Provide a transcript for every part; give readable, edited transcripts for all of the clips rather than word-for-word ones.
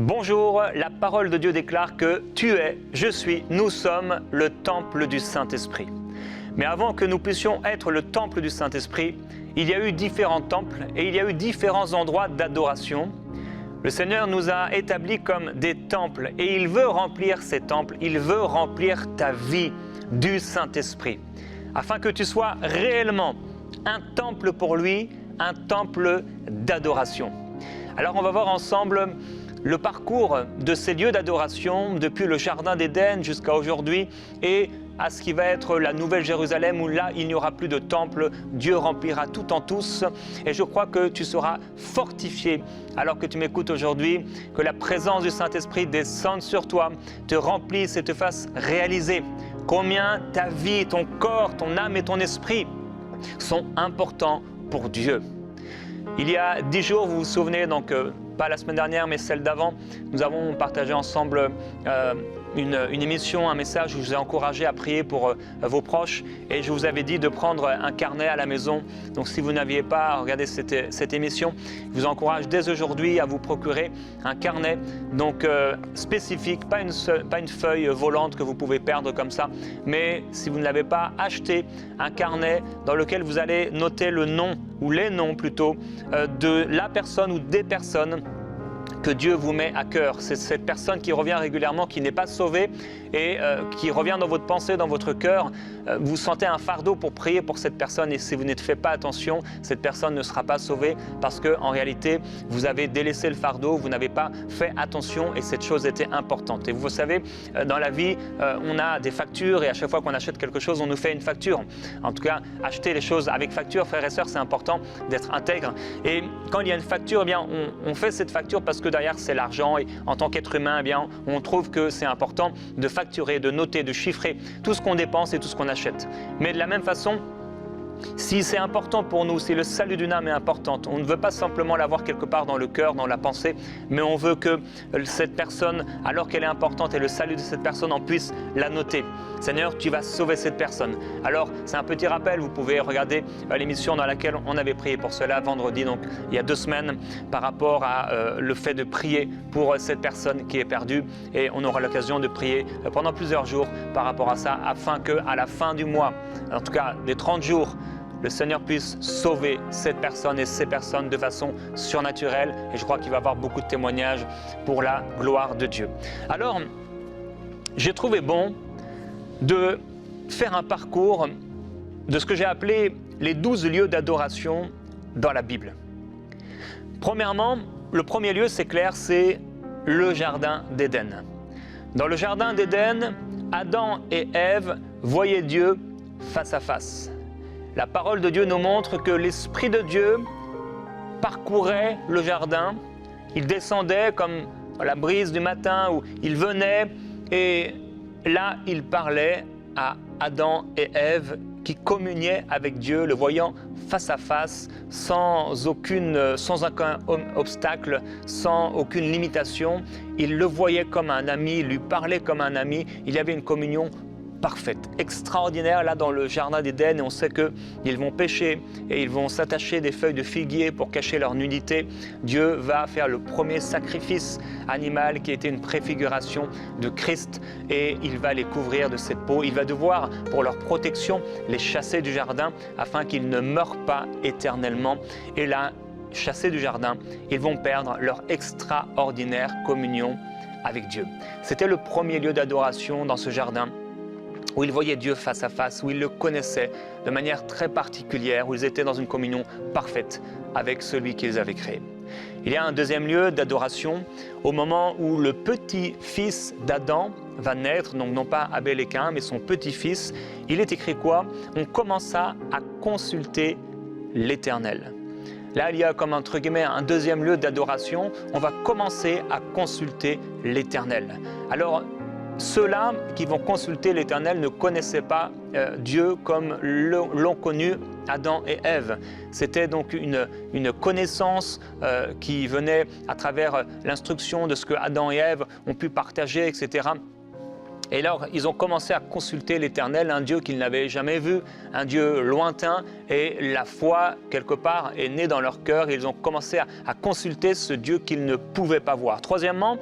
Bonjour, la parole de Dieu déclare que tu es, je suis, nous sommes le temple du Saint-Esprit. Mais avant que nous puissions être le temple du Saint-Esprit, il y a eu différents temples et il y a eu différents endroits d'adoration. Le Seigneur nous a établis comme des temples et il veut remplir ces temples, il veut remplir ta vie du Saint-Esprit, afin que tu sois réellement un temple pour lui, un temple d'adoration. Alors on va voir ensemble le parcours de ces lieux d'adoration depuis le Jardin d'Éden jusqu'à aujourd'hui et à ce qui va être la Nouvelle Jérusalem où là il n'y aura plus de temple, Dieu remplira tout en tous et je crois que tu seras fortifié alors que tu m'écoutes aujourd'hui, que la présence du Saint-Esprit descende sur toi, te remplisse et te fasse réaliser combien ta vie, ton corps, ton âme et ton esprit sont importants pour Dieu. Il y a 10 jours, vous vous souvenez, donc pas la semaine dernière, mais celle d'avant, nous avons partagé ensemble une émission, un message où je vous ai encouragé à prier pour vos proches et je vous avais dit de prendre un carnet à la maison. Donc si vous n'aviez pas regardé cette émission, je vous encourage dès aujourd'hui à vous procurer un carnet donc spécifique, pas une feuille volante que vous pouvez perdre comme ça, mais si vous ne l'avez pas acheté, un carnet dans lequel vous allez noter le nom ou les noms plutôt de la personne ou des personnes que Dieu vous met à cœur. C'est cette personne qui revient régulièrement, qui n'est pas sauvée et qui revient dans votre pensée, dans votre cœur. Vous sentez un fardeau pour prier pour cette personne et si vous ne faites pas attention, cette personne ne sera pas sauvée parce qu'en réalité, vous avez délaissé le fardeau, vous n'avez pas fait attention et cette chose était importante. Et vous savez, dans la vie, on a des factures et à chaque fois qu'on achète quelque chose, on nous fait une facture. En tout cas, acheter les choses avec facture, frères et sœurs, c'est important d'être intègre. Et quand il y a une facture, eh bien, on fait cette facture parce que derrière, c'est l'argent et en tant qu'être humain, eh bien, on trouve que c'est important de facturer, de noter, de chiffrer tout ce qu'on dépense et tout ce qu'on achète. Mais de la même façon, si c'est important pour nous, si le salut d'une âme est important, on ne veut pas simplement l'avoir quelque part dans le cœur, dans la pensée, mais on veut que cette personne, alors qu'elle est importante et le salut de cette personne, on puisse la noter. Seigneur, tu vas sauver cette personne. Alors, c'est un petit rappel, vous pouvez regarder l'émission dans laquelle on avait prié pour cela vendredi, donc il y a 2 semaines, par rapport à le fait de prier pour cette personne qui est perdue. Et on aura l'occasion de prier pendant plusieurs jours par rapport à ça, afin qu'à la fin du mois, en tout cas des 30 jours, le Seigneur puisse sauver cette personne et ces personnes de façon surnaturelle. Et je crois qu'il va y avoir beaucoup de témoignages pour la gloire de Dieu. Alors, j'ai trouvé bon de faire un parcours de ce que j'ai appelé les 12 lieux d'adoration dans la Bible. Premièrement, le premier lieu, c'est clair, c'est le Jardin d'Éden. Dans le Jardin d'Éden, Adam et Ève voyaient Dieu face à face. La parole de Dieu nous montre que l'Esprit de Dieu parcourait le jardin. Il descendait comme la brise du matin où il venait et là, il parlait à Adam et Ève qui communiaient avec Dieu, le voyant face à face, sans aucun obstacle, sans aucune limitation. Il le voyait comme un ami, il lui parlait comme un ami. Il y avait une communion parfaite, extraordinaire là dans le Jardin d'Éden et on sait qu'ils vont pécher et ils vont s'attacher des feuilles de figuier pour cacher leur nudité. Dieu va faire le premier sacrifice animal qui était une préfiguration de Christ et il va les couvrir de cette peau. Il va devoir, pour leur protection, les chasser du jardin afin qu'ils ne meurent pas éternellement. Et là, chassés du jardin, ils vont perdre leur extraordinaire communion avec Dieu. C'était le premier lieu d'adoration dans ce jardin, où ils voyaient Dieu face à face, où ils le connaissaient de manière très particulière, où ils étaient dans une communion parfaite avec celui qui les avait créés. Il y a un deuxième lieu d'adoration au moment où le petit-fils d'Adam va naître, donc non pas Abel et Caïn, mais son petit-fils. Il est écrit quoi? On commença à consulter l'Éternel. Là, il y a comme entre guillemets un deuxième lieu d'adoration. On va commencer à consulter l'Éternel. Alors, ceux-là qui vont consulter l'Éternel ne connaissaient pas Dieu comme l'ont connu Adam et Ève. C'était donc une connaissance qui venait à travers l'instruction de ce que Adam et Ève ont pu partager, etc. Et alors, ils ont commencé à consulter l'Éternel, un Dieu qu'ils n'avaient jamais vu, un Dieu lointain. Et la foi, quelque part, est née dans leur cœur. Ils ont commencé à consulter ce Dieu qu'ils ne pouvaient pas voir. Troisièmement,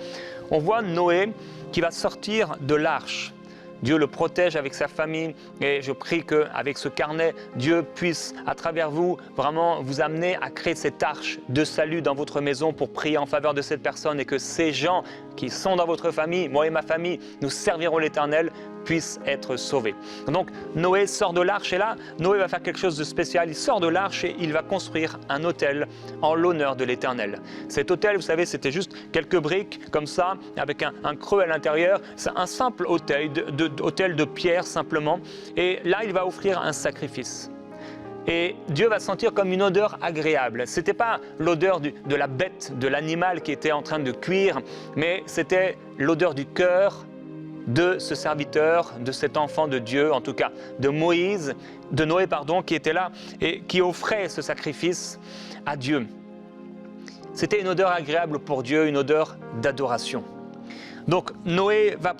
on voit Noé qui va sortir de l'arche. Dieu le protège avec sa famille et je prie qu'avec ce carnet, Dieu puisse, à travers vous, vraiment vous amener à créer cette arche de salut dans votre maison pour prier en faveur de cette personne et que ces gens qui sont dans votre famille, moi et ma famille, nous servirons l'Éternel, puissent être sauvés. Donc Noé sort de l'arche et là, Noé va faire quelque chose de spécial. Il sort de l'arche et il va construire un autel en l'honneur de l'Éternel. Cet autel, vous savez, c'était juste quelques briques comme ça, avec un creux à l'intérieur. C'est un simple autel de pierre simplement. Et là, il va offrir un sacrifice. Et Dieu va sentir comme une odeur agréable. Ce n'était pas l'odeur de la bête, de l'animal qui était en train de cuire, mais c'était l'odeur du cœur de ce serviteur, de cet enfant de Dieu, en tout cas de Noé, qui était là et qui offrait ce sacrifice à Dieu. C'était une odeur agréable pour Dieu, une odeur d'adoration. Donc Noé va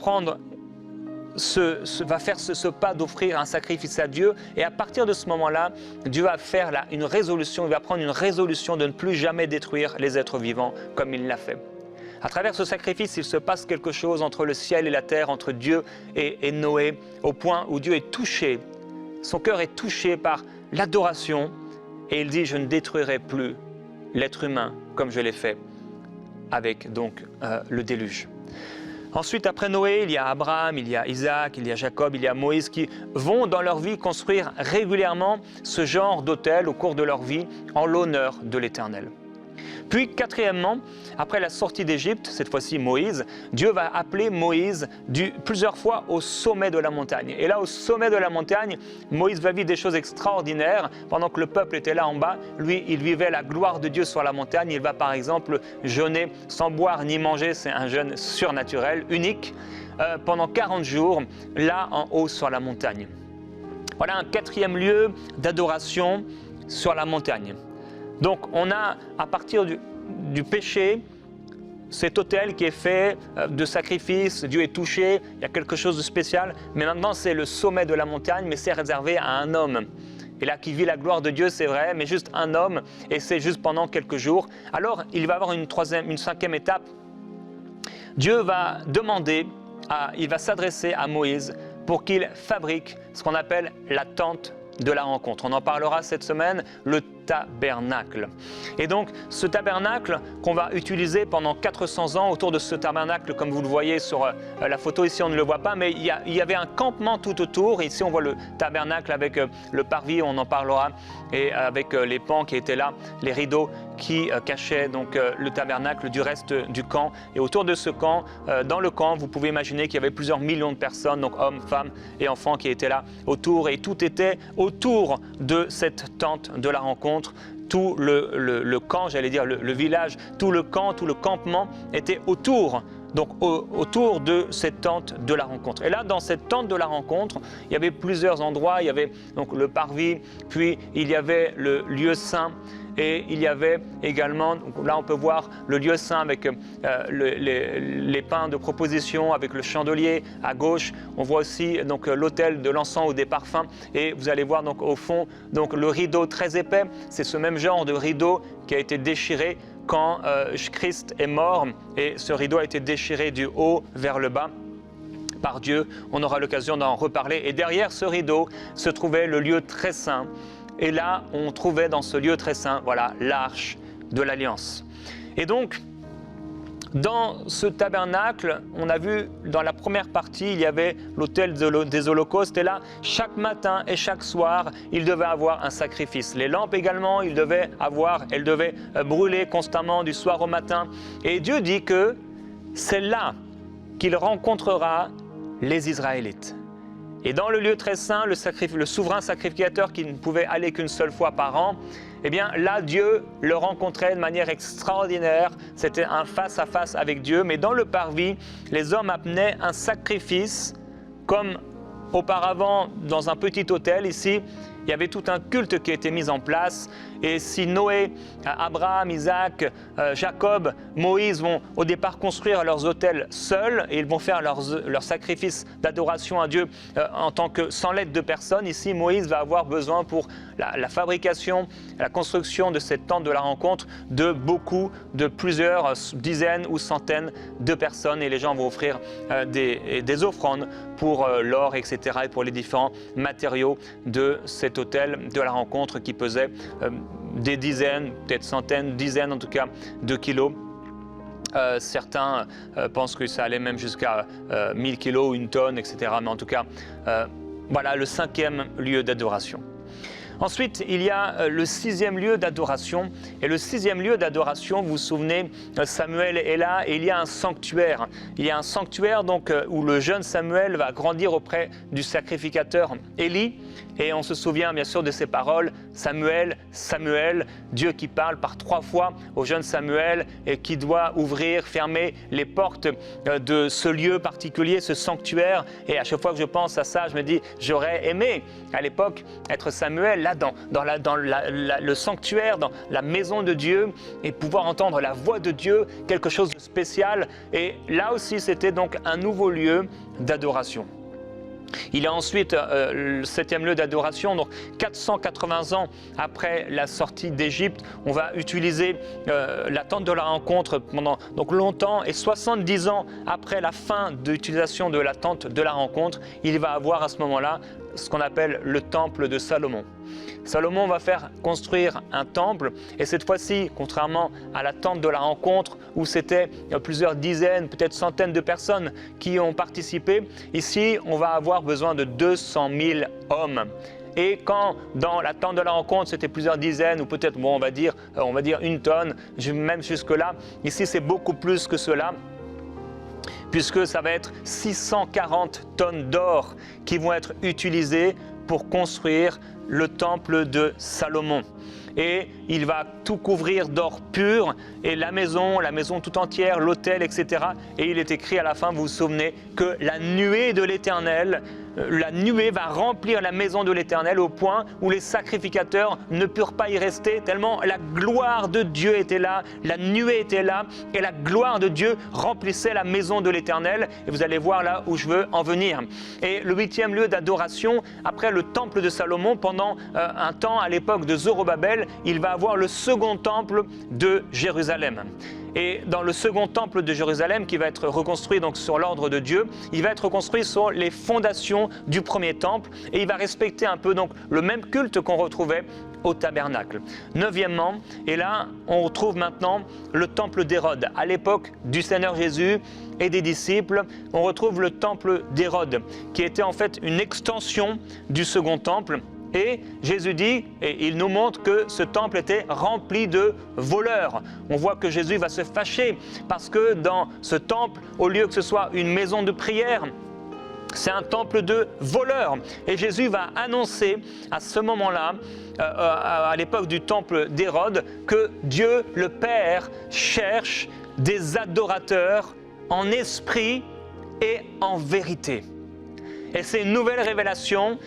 faire ce pas d'offrir un sacrifice à Dieu et à partir de ce moment-là, Dieu va faire une résolution, il va prendre une résolution de ne plus jamais détruire les êtres vivants comme il l'a fait. À travers ce sacrifice, il se passe quelque chose entre le ciel et la terre, entre Dieu et Noé, au point où Dieu est touché, son cœur est touché par l'adoration et il dit « Je ne détruirai plus l'être humain comme je l'ai fait avec donc le déluge ». Ensuite, après Noé, il y a Abraham, il y a Isaac, il y a Jacob, il y a Moïse qui vont dans leur vie construire régulièrement ce genre d'autel au cours de leur vie en l'honneur de l'Éternel. Puis, quatrièmement, après la sortie d'Égypte, cette fois-ci Moïse, Dieu va appeler Moïse plusieurs fois au sommet de la montagne. Et là, au sommet de la montagne, Moïse va vivre des choses extraordinaires. Pendant que le peuple était là en bas, lui, il vivait la gloire de Dieu sur la montagne. Il va par exemple jeûner sans boire ni manger, c'est un jeûne surnaturel, unique, pendant 40 jours, là en haut sur la montagne. Voilà un quatrième lieu d'adoration sur la montagne. Donc on a, à partir du péché, cet autel qui est fait de sacrifices, Dieu est touché, il y a quelque chose de spécial, mais maintenant c'est le sommet de la montagne, mais c'est réservé à un homme. Et là, qui vit la gloire de Dieu, c'est vrai, mais juste un homme, et c'est juste pendant quelques jours. Alors, il va y avoir une cinquième étape. Dieu va il va s'adresser à Moïse pour qu'il fabrique ce qu'on appelle la tente de la rencontre. On en parlera cette semaine, le tabernacle. Et donc, ce tabernacle qu'on va utiliser pendant 400 ans, autour de ce tabernacle, comme vous le voyez sur la photo, ici on ne le voit pas, mais il y avait un campement tout autour. Ici on voit le tabernacle avec le parvis, on en parlera, et avec les pans qui étaient là, les rideaux qui cachaient donc le tabernacle du reste du camp. Et autour de ce camp, dans le camp, vous pouvez imaginer qu'il y avait plusieurs millions de personnes, donc hommes, femmes et enfants qui étaient là autour, et tout était autour de cette tente de la rencontre. Tout le camp, j'allais dire le village, tout le camp, tout le campement était autour, donc autour de cette tente de la rencontre. Et là, dans cette tente de la rencontre, il y avait plusieurs endroits. Il y avait donc le parvis, puis il y avait le lieu saint. Et il y avait également, donc là on peut voir le lieu saint avec les pains de proposition, avec le chandelier à gauche. On voit aussi donc l'autel de l'encens ou des parfums. Et vous allez voir donc au fond donc le rideau très épais. C'est ce même genre de rideau qui a été déchiré quand Christ est mort. Et ce rideau a été déchiré du haut vers le bas par Dieu. On aura l'occasion d'en reparler. Et derrière ce rideau se trouvait le lieu très saint. Et là, on trouvait dans ce lieu très saint, voilà, l'arche de l'Alliance. Et donc, dans ce tabernacle, on a vu dans la première partie, il y avait l'autel des holocaustes. Et là, chaque matin et chaque soir, il devait avoir un sacrifice. Les lampes également, elles devaient brûler constamment du soir au matin. Et Dieu dit que c'est là qu'il rencontrera les Israélites. Et dans le lieu très saint, le souverain sacrificateur qui ne pouvait aller qu'une seule fois par an, eh bien là, Dieu le rencontrait de manière extraordinaire. C'était un face-à-face avec Dieu. Mais dans le parvis, les hommes amenaient un sacrifice comme auparavant dans un petit autel ici. il y avait tout un culte qui a été mis en place. Et si Noé, Abraham, Isaac, Jacob, Moïse vont au départ construire leurs autels seuls et ils vont faire leurs sacrifices d'adoration à Dieu sans l'aide de personne, ici Moïse va avoir besoin pour la fabrication, la construction de cette tente de la rencontre de plusieurs dizaines ou centaines de personnes et les gens vont offrir des offrandes pour l'or, etc. et pour les différents matériaux de cet autel de la rencontre qui pesait des dizaines, peut-être centaines, dizaines en tout cas de kilos. Certains pensent que ça allait même jusqu'à 1000 kilos, une tonne, etc. Mais en tout cas, voilà le 5e lieu d'adoration. Ensuite, il y a le 6e lieu d'adoration. Et le 6e lieu d'adoration, vous vous souvenez, Samuel est là et il y a un sanctuaire. Il y a un sanctuaire donc, où le jeune Samuel va grandir auprès du sacrificateur Élie. Et on se souvient bien sûr de ces paroles, Samuel, Samuel, Dieu qui parle par 3 fois au jeune Samuel et qui doit ouvrir, fermer les portes de ce lieu particulier, ce sanctuaire. Et à chaque fois que je pense à ça, je me dis, j'aurais aimé à l'époque être Samuel, là dans le sanctuaire, dans la maison de Dieu et pouvoir entendre la voix de Dieu, quelque chose de spécial. Et là aussi, c'était donc un nouveau lieu d'adoration. Il y a ensuite le 7e lieu d'adoration, donc 480 ans après la sortie d'Égypte, on va utiliser la tente de la rencontre pendant donc longtemps et 70 ans après la fin de l'utilisation de la tente de la rencontre, il va avoir à ce moment-là ce qu'on appelle le temple de Salomon. Salomon va faire construire un temple et cette fois-ci, contrairement à la tente de la rencontre où c'était plusieurs dizaines, peut-être centaines de personnes qui ont participé, ici on va avoir besoin de 200 000 hommes. Et quand dans la tente de la rencontre c'était plusieurs dizaines ou peut-être bon, on va dire une tonne, même jusque-là, ici c'est beaucoup plus que cela. Puisque ça va être 640 tonnes d'or qui vont être utilisées pour construire le temple de Salomon. Et il va tout couvrir d'or pur et la maison tout entière, l'autel, etc. Et il est écrit à la fin, vous vous souvenez, que la nuée de l'Éternel, la nuée va remplir la maison de l'Éternel au point où les sacrificateurs ne purent pas y rester tellement la gloire de Dieu était là, la nuée était là et la gloire de Dieu remplissait la maison de l'Éternel. Et vous allez voir là où je veux en venir. Et le 8e lieu d'adoration, après le temple de Salomon, pendant un temps à l'époque de Zorobabel, il va avoir le second temple de Jérusalem. Et dans le second temple de Jérusalem, qui va être reconstruit donc sur l'ordre de Dieu, il va être reconstruit sur les fondations du premier temple et il va respecter un peu donc le même culte qu'on retrouvait au tabernacle. 9e, et là on retrouve maintenant le temple d'Hérode. À l'époque du Seigneur Jésus et des disciples, on retrouve le temple d'Hérode, qui était en fait une extension du second temple. Et Jésus dit, et il nous montre que ce temple était rempli de voleurs. On voit que Jésus va se fâcher parce que dans ce temple, au lieu que ce soit une maison de prière, c'est un temple de voleurs. Et Jésus va annoncer à ce moment-là, à l'époque du temple d'Hérode, que Dieu le Père cherche des adorateurs en esprit et en vérité. Et c'est une nouvelle révélation.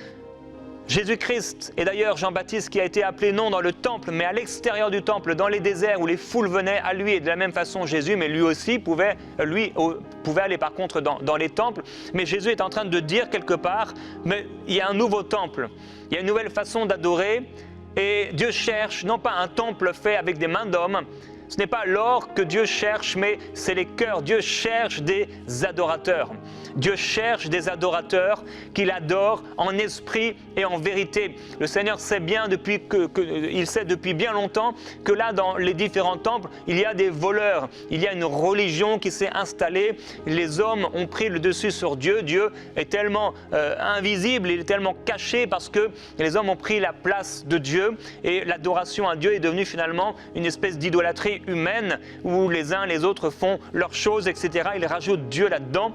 Jésus-Christ, et d'ailleurs Jean-Baptiste qui a été appelé non dans le temple, mais à l'extérieur du temple, dans les déserts où les foules venaient à lui, et de la même façon Jésus, mais lui aussi pouvait aller par contre dans les temples. Mais Jésus est en train de dire quelque part, mais il y a un nouveau temple, il y a une nouvelle façon d'adorer, et Dieu cherche non pas un temple fait avec des mains d'hommes, ce n'est pas l'or que Dieu cherche, mais c'est les cœurs. Dieu cherche des adorateurs. Dieu cherche des adorateurs qu'il adore en esprit et en vérité. Le Seigneur sait bien il sait depuis bien longtemps que là, dans les différents temples, il y a des voleurs. Il y a une religion qui s'est installée. Les hommes ont pris le dessus sur Dieu. Dieu est tellement invisible, il est tellement caché parce que les hommes ont pris la place de Dieu. Et l'adoration à Dieu est devenue finalement une espèce d'idolâtrie humaine où les uns les autres font leurs choses, etc. Ils rajoutent Dieu là-dedans,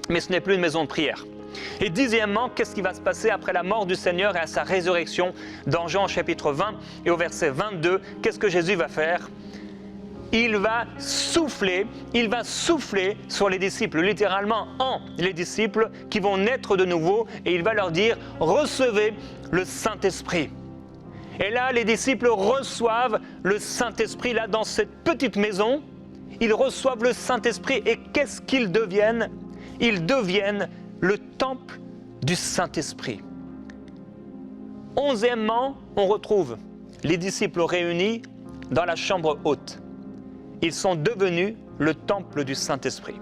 mais ce n'est plus une maison de prière. Et 10e, qu'est-ce qui va se passer après la mort du Seigneur et à sa résurrection? Dans Jean chapitre 20 et au verset 22, qu'est-ce que Jésus va faire? il va souffler sur les disciples, littéralement en les disciples qui vont naître de nouveau, et il va leur dire « Recevez le Saint-Esprit ». Et là, les disciples reçoivent le Saint-Esprit, là, dans cette petite maison. Ils reçoivent le Saint-Esprit, et qu'est-ce qu'ils deviennent? Ils deviennent le temple du Saint-Esprit. 11e, on retrouve les disciples réunis dans la chambre haute. Ils sont devenus le temple du Saint-Esprit.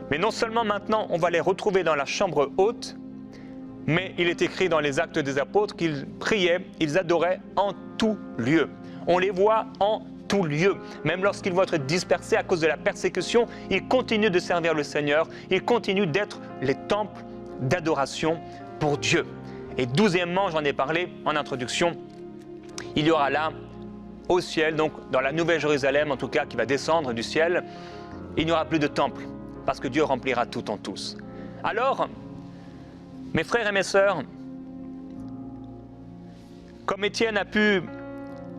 Mais non seulement maintenant on va les retrouver dans la chambre haute, mais il est écrit dans les Actes des Apôtres qu'ils priaient, ils adoraient en tout lieu. On les voit en tout lieu. Même lorsqu'ils vont être dispersés à cause de la persécution, ils continuent de servir le Seigneur, ils continuent d'être les temples d'adoration pour Dieu. Et 12e, j'en ai parlé en introduction, il y aura là, au ciel, donc dans la Nouvelle Jérusalem en tout cas, qui va descendre du ciel, il n'y aura plus de temple, parce que Dieu remplira tout en tous. Alors, mes frères et mes sœurs, comme Étienne a pu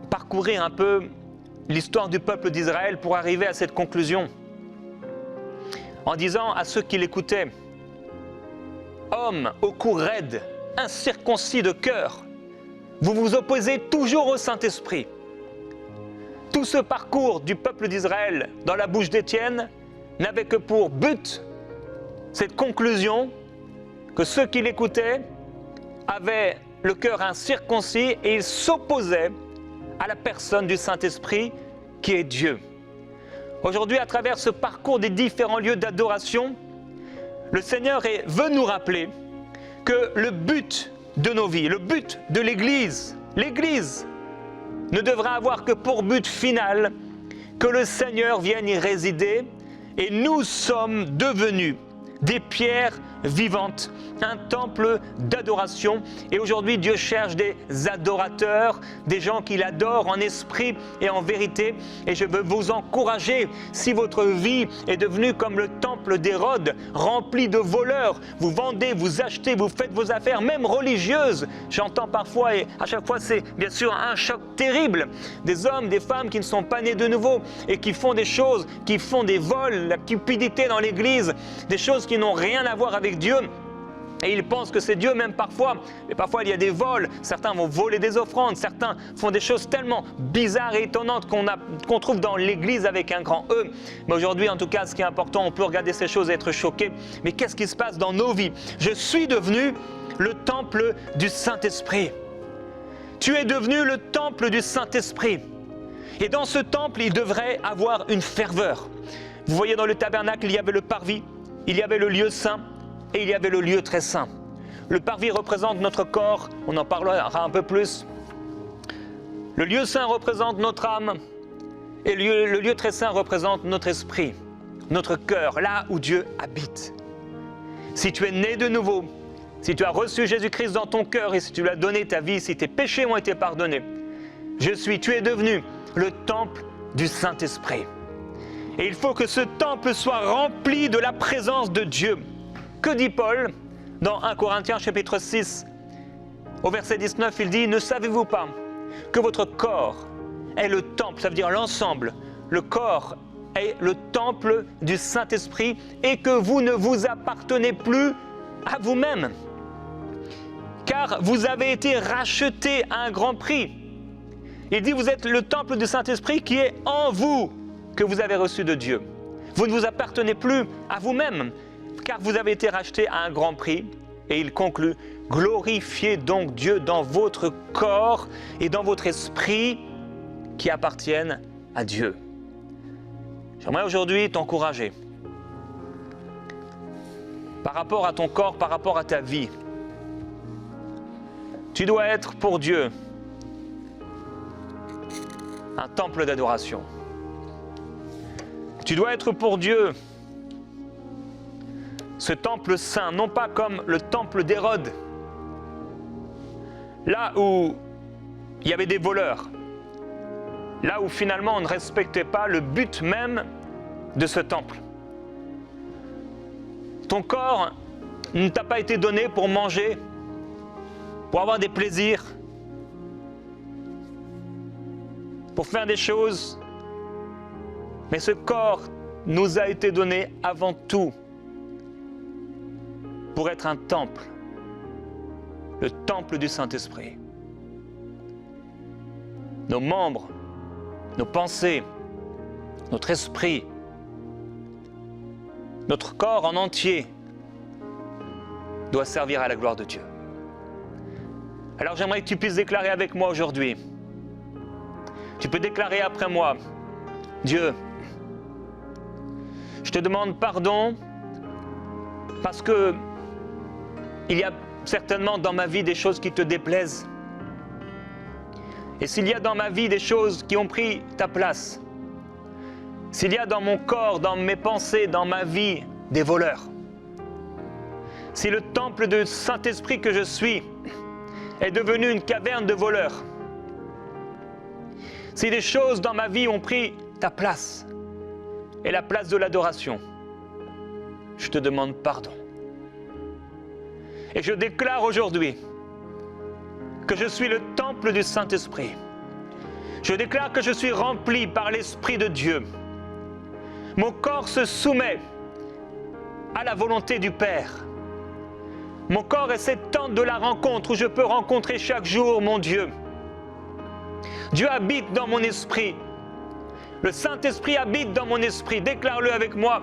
parcourir un peu l'histoire du peuple d'Israël pour arriver à cette conclusion, en disant à ceux qui l'écoutaient, « Hommes au cou raide, incirconcis de cœur, vous vous opposez toujours au Saint-Esprit. » Tout ce parcours du peuple d'Israël dans la bouche d'Étienne n'avait que pour but cette conclusion que ceux qui l'écoutaient avaient le cœur incirconcis et ils s'opposaient à la personne du Saint-Esprit qui est Dieu. Aujourd'hui, à travers ce parcours des différents lieux d'adoration, le Seigneur veut nous rappeler que le but de nos vies, le but de l'Église ne devra avoir que pour but final que le Seigneur vienne y résider, et nous sommes devenus des pierres vivantes, un temple d'adoration. Et aujourd'hui, Dieu cherche des adorateurs, des gens qui l'adorent en esprit et en vérité. Et je veux vous encourager, si votre vie est devenue comme le temple d'Hérode, rempli de voleurs, vous vendez, vous achetez, vous faites vos affaires, même religieuses. J'entends parfois, et à chaque fois c'est bien sûr un choc terrible, des hommes, des femmes qui ne sont pas nés de nouveau et qui font des choses, qui font des vols, la cupidité dans l'église, des choses qui n'ont rien à voir avec Dieu. Et ils pensent que c'est Dieu même parfois, mais parfois il y a des vols, certains vont voler des offrandes, certains font des choses tellement bizarres et étonnantes qu'on trouve dans l'église avec un grand E. Mais aujourd'hui en tout cas, ce qui est important, on peut regarder ces choses et être choqué, mais qu'est-ce qui se passe dans nos vies? Je suis devenu le temple du Saint-Esprit. Tu es devenu le temple du Saint-Esprit. Et dans ce temple, il devrait avoir une ferveur. Vous voyez, dans le tabernacle, il y avait le parvis, il y avait le lieu saint, et il y avait le lieu très saint. Le parvis représente notre corps, on en parlera un peu plus. Le lieu saint représente notre âme, et le lieu très saint représente notre esprit, notre cœur, là où Dieu habite. Si tu es né de nouveau, si tu as reçu Jésus-Christ dans ton cœur et si tu lui as donné ta vie, si tes péchés ont été pardonnés, tu es devenu le temple du Saint-Esprit. Et il faut que ce temple soit rempli de la présence de Dieu. Que dit Paul dans 1 Corinthiens chapitre 6, au verset 19, il dit « Ne savez-vous pas que votre corps est le temple », ça veut dire l'ensemble, le corps est le temple du Saint-Esprit et que vous ne vous appartenez plus à vous-même, car vous avez été rachetés à un grand prix. Il dit « Vous êtes le temple du Saint-Esprit qui est en vous, que vous avez reçu de Dieu. Vous ne vous appartenez plus à vous-même, car vous avez été rachetés à un grand prix. » Et il conclut, « Glorifiez donc Dieu dans votre corps et dans votre esprit qui appartiennent à Dieu. » J'aimerais aujourd'hui t'encourager par rapport à ton corps, par rapport à ta vie. Tu dois être pour Dieu un temple d'adoration. Tu dois être pour Dieu ce temple saint, non pas comme le temple d'Hérode, là où il y avait des voleurs, là où finalement on ne respectait pas le but même de ce temple. Ton corps ne t'a pas été donné pour manger, pour avoir des plaisirs, pour faire des choses Mais ce corps nous a été donné avant tout pour être un temple, le temple du Saint-Esprit. Nos membres, nos pensées, notre esprit, notre corps en entier doit servir à la gloire de Dieu. Alors j'aimerais que tu puisses déclarer avec moi aujourd'hui. Tu peux déclarer après moi, Dieu, je te demande pardon parce que il y a certainement dans ma vie des choses qui te déplaisent. Et s'il y a dans ma vie des choses qui ont pris ta place, s'il y a dans mon corps, dans mes pensées, dans ma vie, des voleurs, si le temple du Saint-Esprit que je suis est devenu une caverne de voleurs, si des choses dans ma vie ont pris ta place et la place de l'adoration, je te demande pardon. Et je déclare aujourd'hui que je suis le temple du Saint-Esprit. Je déclare que je suis rempli par l'Esprit de Dieu. Mon corps se soumet à la volonté du Père. Mon corps est cette tente de la rencontre où je peux rencontrer chaque jour mon Dieu. Dieu habite dans mon esprit. Le Saint-Esprit habite dans mon esprit. Déclare-le avec moi.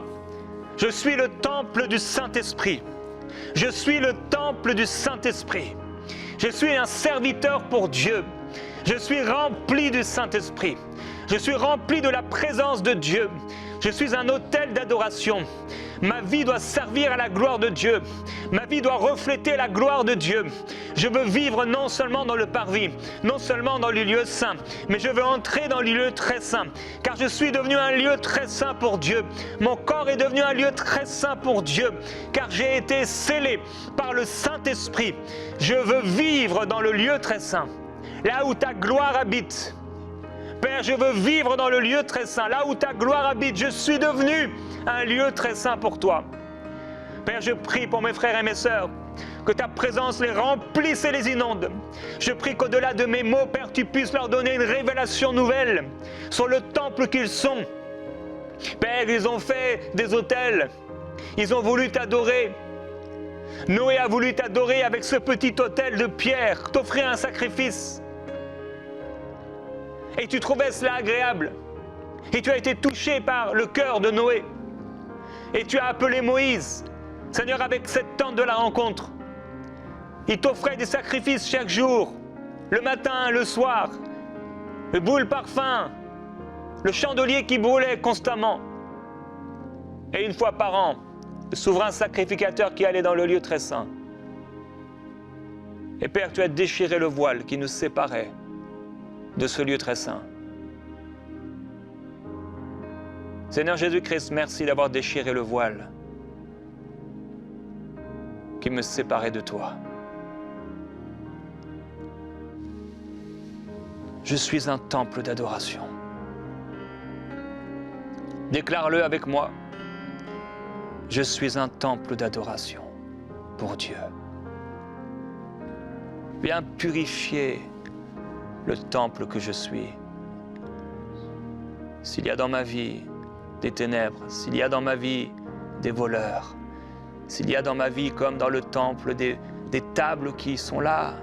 Je suis le temple du Saint-Esprit. Je suis le temple du Saint-Esprit. Je suis un serviteur pour Dieu. Je suis rempli du Saint-Esprit. Je suis rempli de la présence de Dieu. Je suis un autel d'adoration. Ma vie doit servir à la gloire de Dieu. Ma vie doit refléter la gloire de Dieu. Je veux vivre non seulement dans le parvis, non seulement dans le lieu saint, mais je veux entrer dans le lieu très saint, car je suis devenu un lieu très saint pour Dieu. Mon corps est devenu un lieu très saint pour Dieu, car j'ai été scellé par le Saint-Esprit. Je veux vivre dans le lieu très saint, là où ta gloire habite. Père, je veux vivre dans le lieu très saint, là où ta gloire habite. Je suis devenu un lieu très saint pour toi. Père, je prie pour mes frères et mes sœurs, que ta présence les remplisse et les inonde. Je prie qu'au-delà de mes mots, Père, tu puisses leur donner une révélation nouvelle sur le temple qu'ils sont. Père, ils ont fait des autels, ils ont voulu t'adorer. Noé a voulu t'adorer avec ce petit autel de pierre, t'offrir un sacrifice. Et tu trouvais cela agréable. Et tu as été touché par le cœur de Noé. Et tu as appelé Moïse, Seigneur, avec cette tente de la rencontre. Il t'offrait des sacrifices chaque jour, le matin, le soir, le boule parfum, le chandelier qui brûlait constamment. Et une fois par an, le souverain sacrificateur qui allait dans le lieu très saint. Et Père, tu as déchiré le voile qui nous séparait de ce lieu très saint. Seigneur Jésus-Christ, merci d'avoir déchiré le voile qui me séparait de toi. Je suis un temple d'adoration. Déclare-le avec moi. Je suis un temple d'adoration pour Dieu. Viens purifier le temple que je suis. S'il y a dans ma vie des ténèbres, s'il y a dans ma vie des voleurs, s'il y a dans ma vie, comme dans le temple, des tables qui sont là,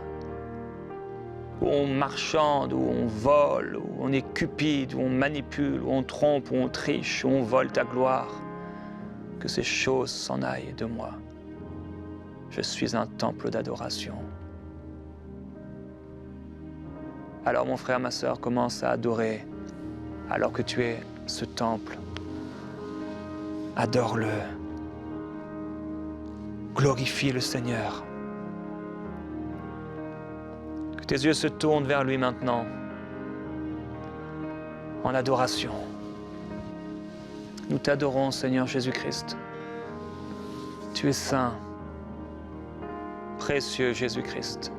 où on marchande, où on vole, où on est cupide, où on manipule, où on trompe, où on triche, où on vole ta gloire, que ces choses s'en aillent de moi. Je suis un temple d'adoration. Alors mon frère, ma sœur, commence à adorer alors que tu es ce temple. Adore-le. Glorifie le Seigneur. Que tes yeux se tournent vers lui maintenant, en adoration. Nous t'adorons, Seigneur Jésus-Christ. Tu es saint, précieux Jésus-Christ.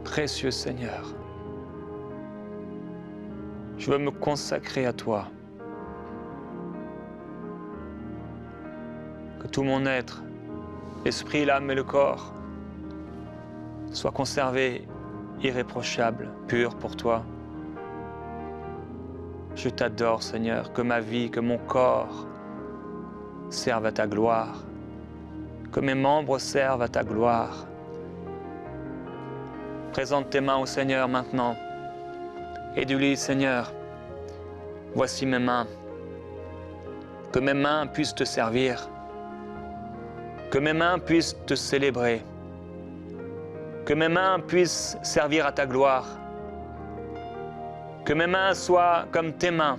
Précieux Seigneur. Je veux me consacrer à toi. Que tout mon être, l'esprit, l'âme et le corps, soit conservé irréprochable, pur pour toi. Je t'adore, Seigneur, que ma vie, que mon corps servent à ta gloire, que mes membres servent à ta gloire. Présente tes mains au Seigneur maintenant et dis-lui, Seigneur, voici mes mains. Que mes mains puissent te servir, que mes mains puissent te célébrer, que mes mains puissent servir à ta gloire, que mes mains soient comme tes mains,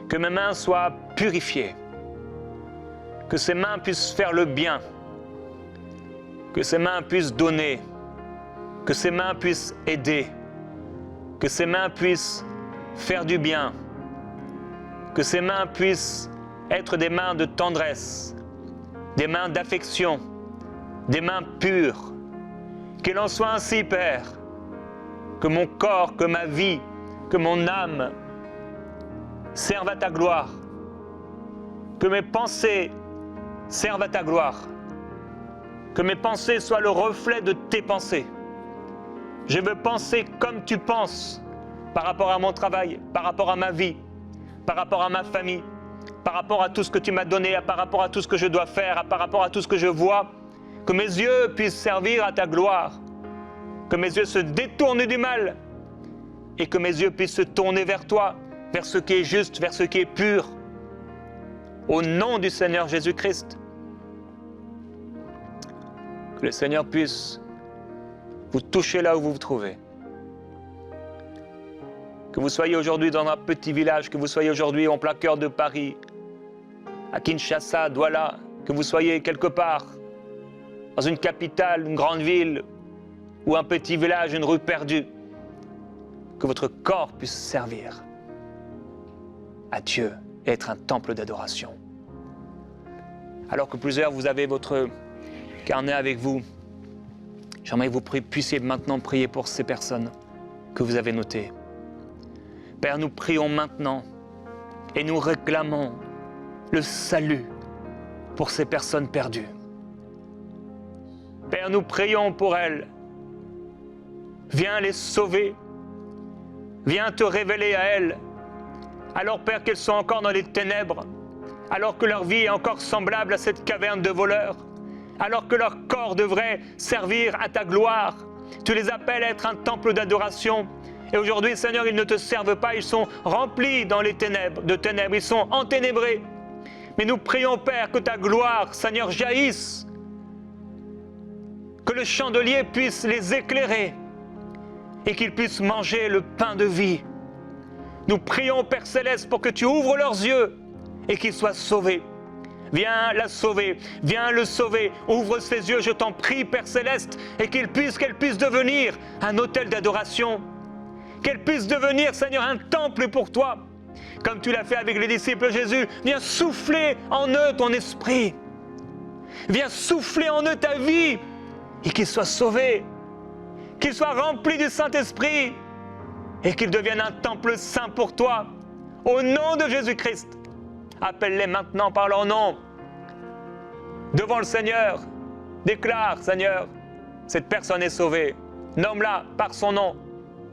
que mes mains soient purifiées, que ces mains puissent faire le bien, que ces mains puissent donner, que ces mains puissent aider, que ces mains puissent faire du bien, que ces mains puissent être des mains de tendresse, des mains d'affection, des mains pures. Qu'il en soit ainsi, Père, que mon corps, que ma vie, que mon âme servent à ta gloire, que mes pensées servent à ta gloire, que mes pensées soient le reflet de tes pensées. Je veux penser comme tu penses par rapport à mon travail, par rapport à ma vie, par rapport à ma famille, par rapport à tout ce que tu m'as donné, par rapport à tout ce que je dois faire, par rapport à tout ce que je vois, que mes yeux puissent servir à ta gloire, que mes yeux se détournent du mal et que mes yeux puissent se tourner vers toi, vers ce qui est juste, vers ce qui est pur. Au nom du Seigneur Jésus-Christ, que le Seigneur puisse vous toucher là où vous vous trouvez. Que vous soyez aujourd'hui dans un petit village, que vous soyez aujourd'hui en plein cœur de Paris, à Kinshasa, Douala, que vous soyez quelque part dans une capitale, une grande ville, ou un petit village, une rue perdue, que votre corps puisse servir à Dieu et être un temple d'adoration. Alors que plusieurs, vous avez votre carnet avec vous, j'aimerais que vous puissiez maintenant prier pour ces personnes que vous avez notées. Père, nous prions maintenant et nous réclamons le salut pour ces personnes perdues. Père, nous prions pour elles. Viens les sauver. Viens te révéler à elles. Alors, Père, qu'elles sont encore dans les ténèbres, alors que leur vie est encore semblable à cette caverne de voleurs, alors que leur corps devrait servir à ta gloire. Tu les appelles à être un temple d'adoration. Et aujourd'hui, Seigneur, ils ne te servent pas, ils sont remplis dans les ténèbres, ils sont enténébrés. Mais nous prions, Père, que ta gloire, Seigneur, jaillisse, que le chandelier puisse les éclairer et qu'ils puissent manger le pain de vie. Nous prions, Père Céleste, pour que tu ouvres leurs yeux et qu'ils soient sauvés. Viens la sauver, viens le sauver. Ouvre ses yeux, je t'en prie, Père Céleste, et qu'elle puisse devenir un autel d'adoration. Qu'elle puisse devenir, Seigneur, un temple pour toi. Comme tu l'as fait avec les disciples Jésus, viens souffler en eux ton esprit. Viens souffler en eux ta vie et qu'ils soient sauvés. Qu'ils soient remplis du Saint-Esprit et qu'ils deviennent un temple saint pour toi. Au nom de Jésus-Christ, appelle-les maintenant par leur nom. Devant le Seigneur, déclare, Seigneur, cette personne est sauvée. Nomme-la par son nom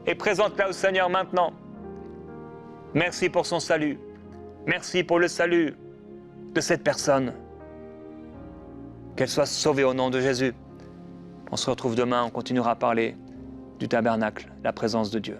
et présente-la au Seigneur maintenant. Merci pour son salut. Merci pour le salut de cette personne. Qu'elle soit sauvée au nom de Jésus. On se retrouve demain, on continuera à parler du tabernacle, la présence de Dieu.